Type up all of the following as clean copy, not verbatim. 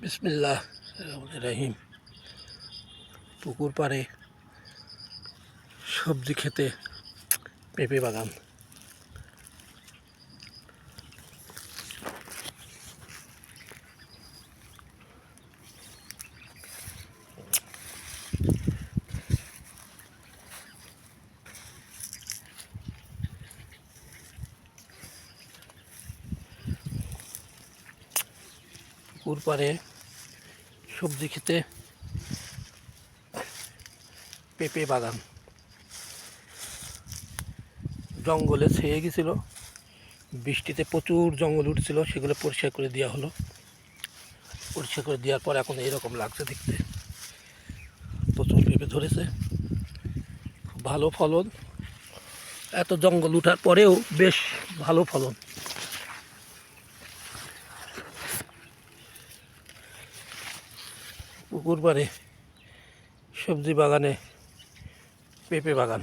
বিসমিল্লাহ রহমানির রহিম। পুকুর পাড়ে সবজি খেতে পেঁপে বাগান। পুকুর পাড়ে সবজি খেতে পেঁপে বাগান। জঙ্গলে ছেয়ে গেছিল, বৃষ্টিতে প্রচুর জঙ্গল উঠছিল, সেগুলো পরিষ্কার করে দেওয়া হলো। পরিষ্কার করে দেওয়ার পর এখন এইরকম লাগছে দেখতে। প্রচুর পেঁপে ধরেছে, খুব ভালো ফলন। এত জঙ্গল উঠার পরেও বেশ ভালো ফলন। পুকুর পাড়ে সবজি বাগানে পেঁপে বাগান।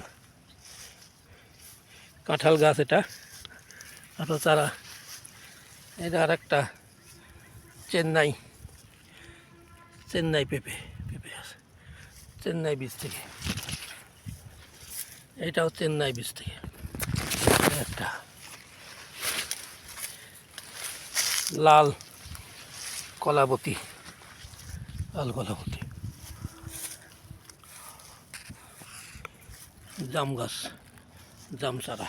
কাঁঠাল গাছ, এটা কাঁঠাল চারা। এটা আর একটা চেন্নাই পেঁপে আছে, চেন্নাই বীজ থেকে। এটাও চেন্নাই বীজ থেকে। একটা লাল কলাবতী, জাম গাছ, জাম চারা।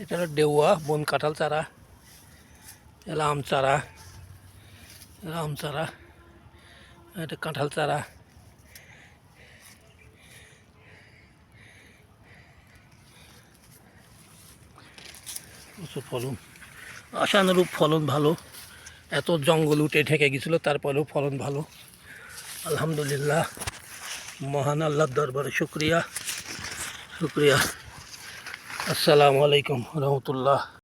এটা হলো ডেউয়া বন কাঁঠাল চারা, এটা আম চারা, এটা কাঁঠাল চারা। প্রচুর ফলন, আশানুরূপ ফলন ভালো। এত জঙ্গল উঠে ঢেকে গেছিল, তারপরেও ফলন ভালো। আলহামদুলিল্লাহ, মহান আল্লাহর দরবারে শুক্রিয়া। আসসালামু আলাইকুম রহমতুল্লাহ।